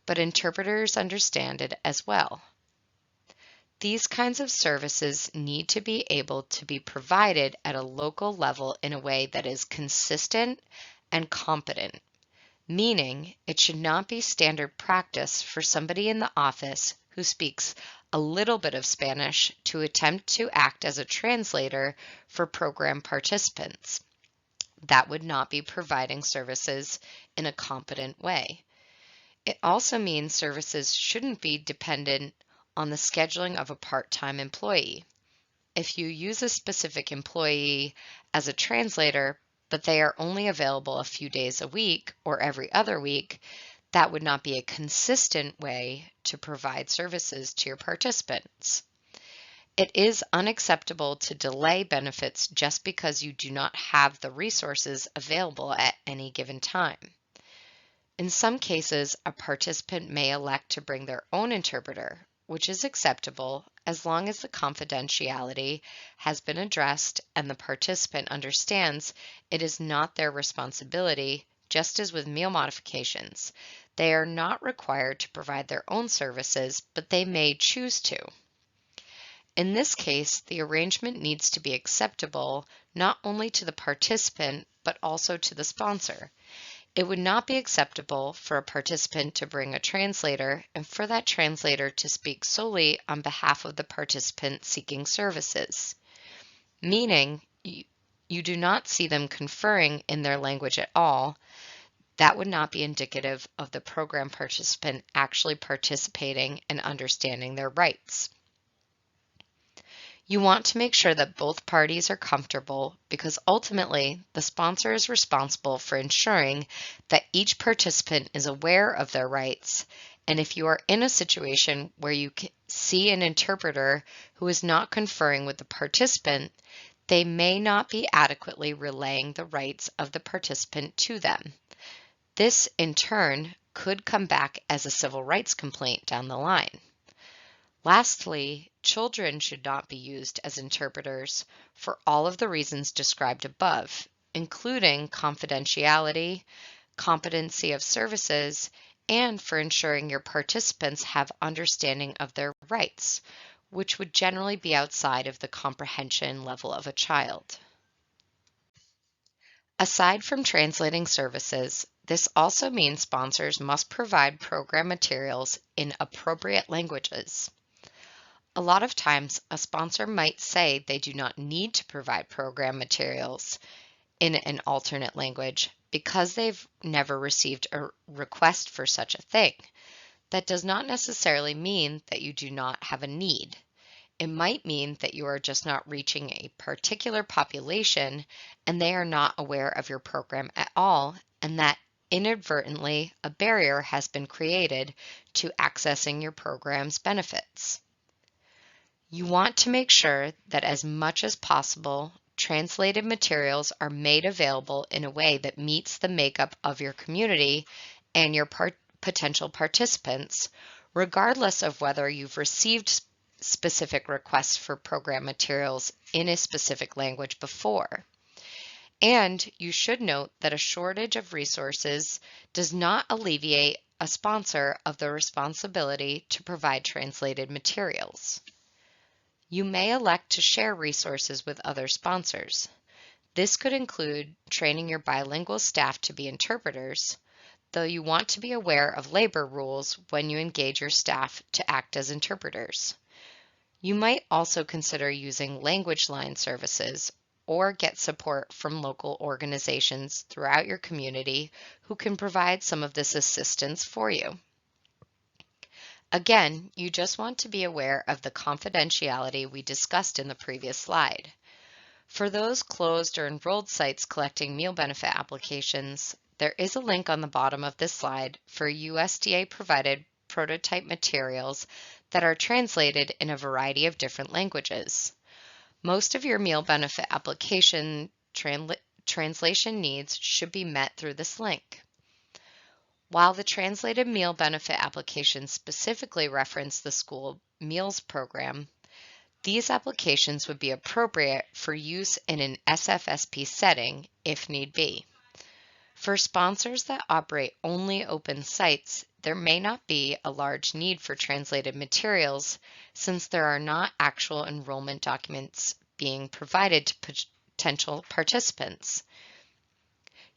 but interpreters understand it as well. These kinds of services need to be able to be provided at a local level in a way that is consistent and competent, meaning it should not be standard practice for somebody in the office who speaks a little bit of Spanish to attempt to act as a translator for program participants. That would not be providing services in a competent way. It also means services shouldn't be dependent on the scheduling of a part-time employee. If you use a specific employee as a translator, but they are only available a few days a week or every other week, that would not be a consistent way to provide services to your participants. It is unacceptable to delay benefits just because you do not have the resources available at any given time. In some cases, a participant may elect to bring their own interpreter, which is acceptable as long as the confidentiality has been addressed and the participant understands it is not their responsibility, just as with meal modifications. They are not required to provide their own services, but they may choose to. In this case, the arrangement needs to be acceptable not only to the participant, but also to the sponsor. It would not be acceptable for a participant to bring a translator and for that translator to speak solely on behalf of the participant seeking services, meaning you do not see them conferring in their language at all. That would not be indicative of the program participant actually participating and understanding their rights. You want to make sure that both parties are comfortable because ultimately the sponsor is responsible for ensuring that each participant is aware of their rights. And if you are in a situation where you see an interpreter who is not conferring with the participant, they may not be adequately relaying the rights of the participant to them. This, in turn, could come back as a civil rights complaint down the line. Lastly, children should not be used as interpreters for all of the reasons described above, including confidentiality, competency of services, and for ensuring your participants have understanding of their rights, which would generally be outside of the comprehension level of a child. Aside from translating services, this also means sponsors must provide program materials in appropriate languages. A lot of times, a sponsor might say they do not need to provide program materials in an alternate language because they've never received a request for such a thing. That does not necessarily mean that you do not have a need. It might mean that you are just not reaching a particular population and they are not aware of your program at all, and that inadvertently a barrier has been created to accessing your program's benefits. You want to make sure that as much as possible, translated materials are made available in a way that meets the makeup of your community and your potential participants, regardless of whether you've received specific requests for program materials in a specific language before. And you should note that a shortage of resources does not alleviate a sponsor of the responsibility to provide translated materials. You may elect to share resources with other sponsors. This could include training your bilingual staff to be interpreters, though you want to be aware of labor rules when you engage your staff to act as interpreters. You might also consider using language line services or get support from local organizations throughout your community who can provide some of this assistance for you. Again, you just want to be aware of the confidentiality we discussed in the previous slide. For those closed or enrolled sites collecting meal benefit applications, there is a link on the bottom of this slide for USDA-provided prototype materials that are translated in a variety of different languages. Most of your meal benefit application translation needs should be met through this link. While the translated meal benefit applications specifically reference the school meals program, These applications would be appropriate for use in an SFSP setting if need be. For sponsors that operate only open sites, there may not be a large need for translated materials since there are not actual enrollment documents being provided to potential participants.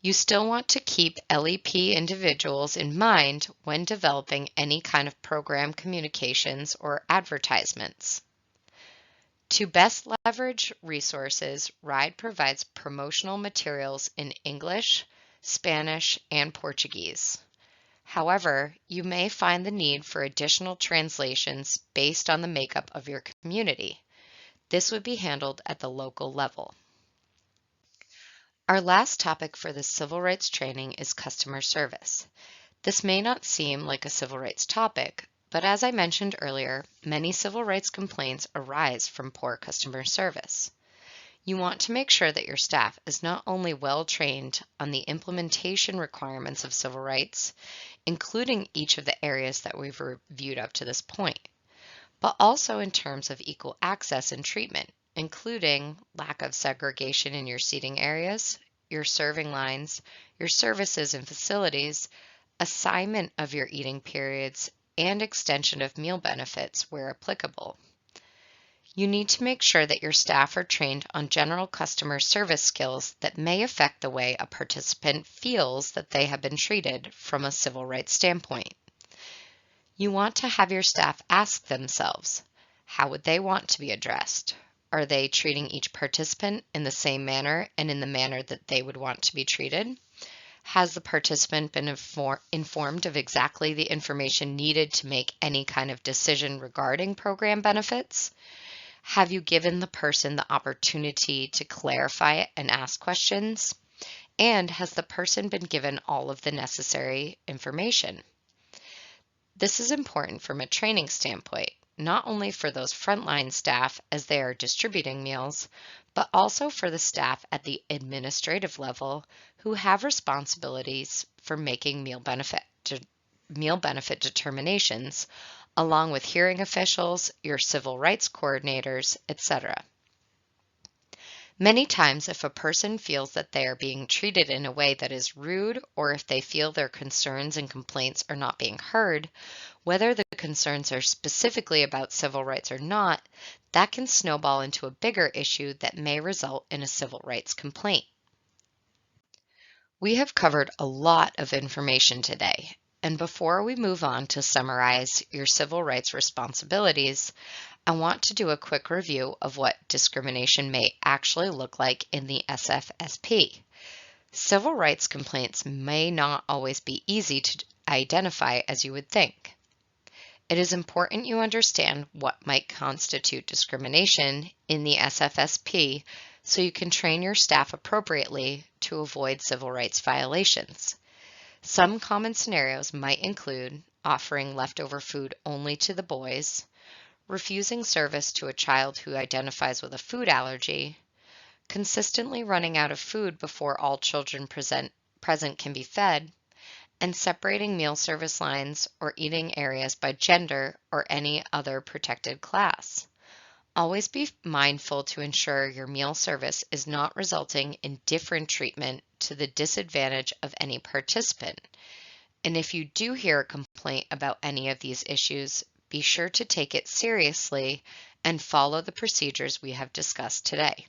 You still want to keep LEP individuals in mind when developing any kind of program communications or advertisements. To best leverage resources, RIDE provides promotional materials in English, Spanish, and Portuguese. However, you may find the need for additional translations based on the makeup of your community. This would be handled at the local level. Our last topic for this civil rights training is customer service. This may not seem like a civil rights topic, but as I mentioned earlier, many civil rights complaints arise from poor customer service. You want to make sure that your staff is not only well trained on the implementation requirements of civil rights, including each of the areas that we've reviewed up to this point, but also in terms of equal access and treatment, including lack of segregation in your seating areas, your serving lines, your services and facilities, assignment of your eating periods, and extension of meal benefits where applicable. You need to make sure that your staff are trained on general customer service skills that may affect the way a participant feels that they have been treated from a civil rights standpoint. You want to have your staff ask themselves, how would they want to be addressed? Are they treating each participant in the same manner and in the manner that they would want to be treated? Has the participant been informed of exactly the information needed to make any kind of decision regarding program benefits? Have you given the person the opportunity to clarify and ask questions? And has the person been given all of the necessary information? This is important from a training standpoint, not only for those frontline staff as they are distributing meals, but also for the staff at the administrative level who have responsibilities for making meal benefit determinations, along with hearing officials, your civil rights coordinators, etc. Many times, if a person feels that they are being treated in a way that is rude, or if they feel their concerns and complaints are not being heard, whether the concerns are specifically about civil rights or not, that can snowball into a bigger issue that may result in a civil rights complaint. We have covered a lot of information today, and before we move on to summarize your civil rights responsibilities, I want to do a quick review of what discrimination may actually look like in the SFSP. Civil rights complaints may not always be easy to identify as you would think. It is important you understand what might constitute discrimination in the SFSP so you can train your staff appropriately to avoid civil rights violations. Some common scenarios might include offering leftover food only to the boys, refusing service to a child who identifies with a food allergy, consistently running out of food before all children present can be fed, and separating meal service lines or eating areas by gender or any other protected class. Always be mindful to ensure your meal service is not resulting in different treatment to the disadvantage of any participant. And if you do hear a complaint about any of these issues, be sure to take it seriously and follow the procedures we have discussed today.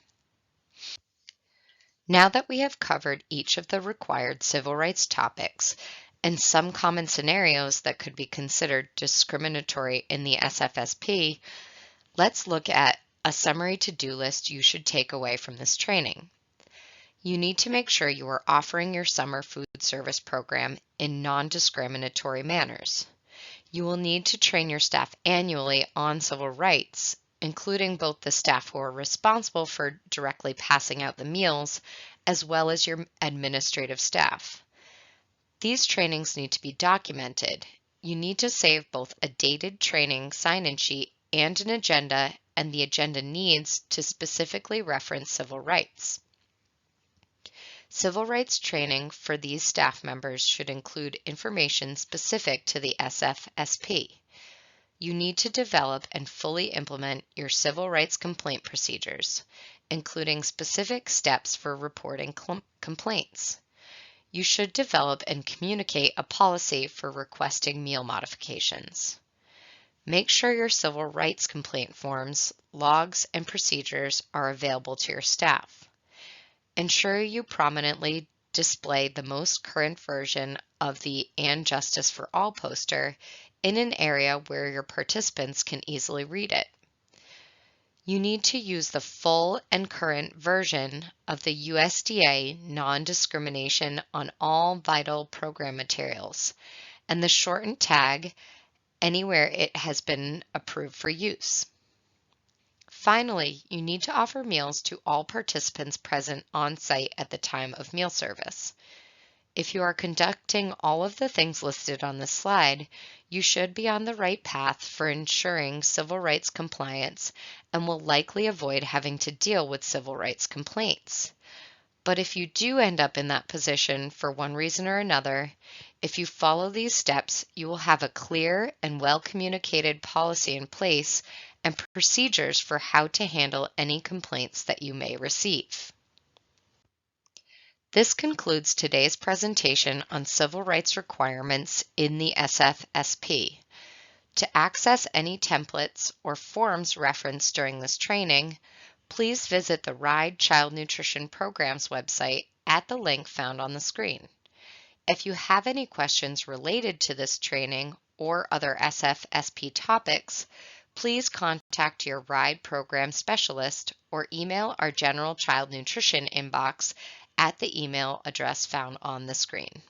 Now that we have covered each of the required civil rights topics and some common scenarios that could be considered discriminatory in the SFSP, let's look at a summary to-do list you should take away from this training. You need to make sure you are offering your summer food service program in non-discriminatory manners. You will need to train your staff annually on civil rights, including both the staff who are responsible for directly passing out the meals, as well as your administrative staff. These trainings need to be documented. You need to save both a dated training sign-in sheet and an agenda, and the agenda needs to specifically reference civil rights. Civil rights training for these staff members should include information specific to the SFSP. You need to develop and fully implement your civil rights complaint procedures, including specific steps for reporting complaints. You should develop and communicate a policy for requesting meal modifications. Make sure your civil rights complaint forms, logs, and procedures are available to your staff. Ensure you prominently display the most current version of the "And Justice for All" poster in an area where your participants can easily read it. You need to use the full and current version of the USDA non-discrimination on all vital program materials and the shortened tag anywhere it has been approved for use. Finally, you need to offer meals to all participants present on site at the time of meal service. If you are conducting all of the things listed on this slide, you should be on the right path for ensuring civil rights compliance and will likely avoid having to deal with civil rights complaints. But if you do end up in that position for one reason or another, if you follow these steps, you will have a clear and well-communicated policy in place and procedures for how to handle any complaints that you may receive. This concludes today's presentation on civil rights requirements in the SFSP. To access any templates or forms referenced during this training, please visit the RIDE Child Nutrition Programs website at the link found on the screen. If you have any questions related to this training or other SFSP topics, please contact your RIDE program specialist or email our General Child Nutrition inbox at the email address found on the screen.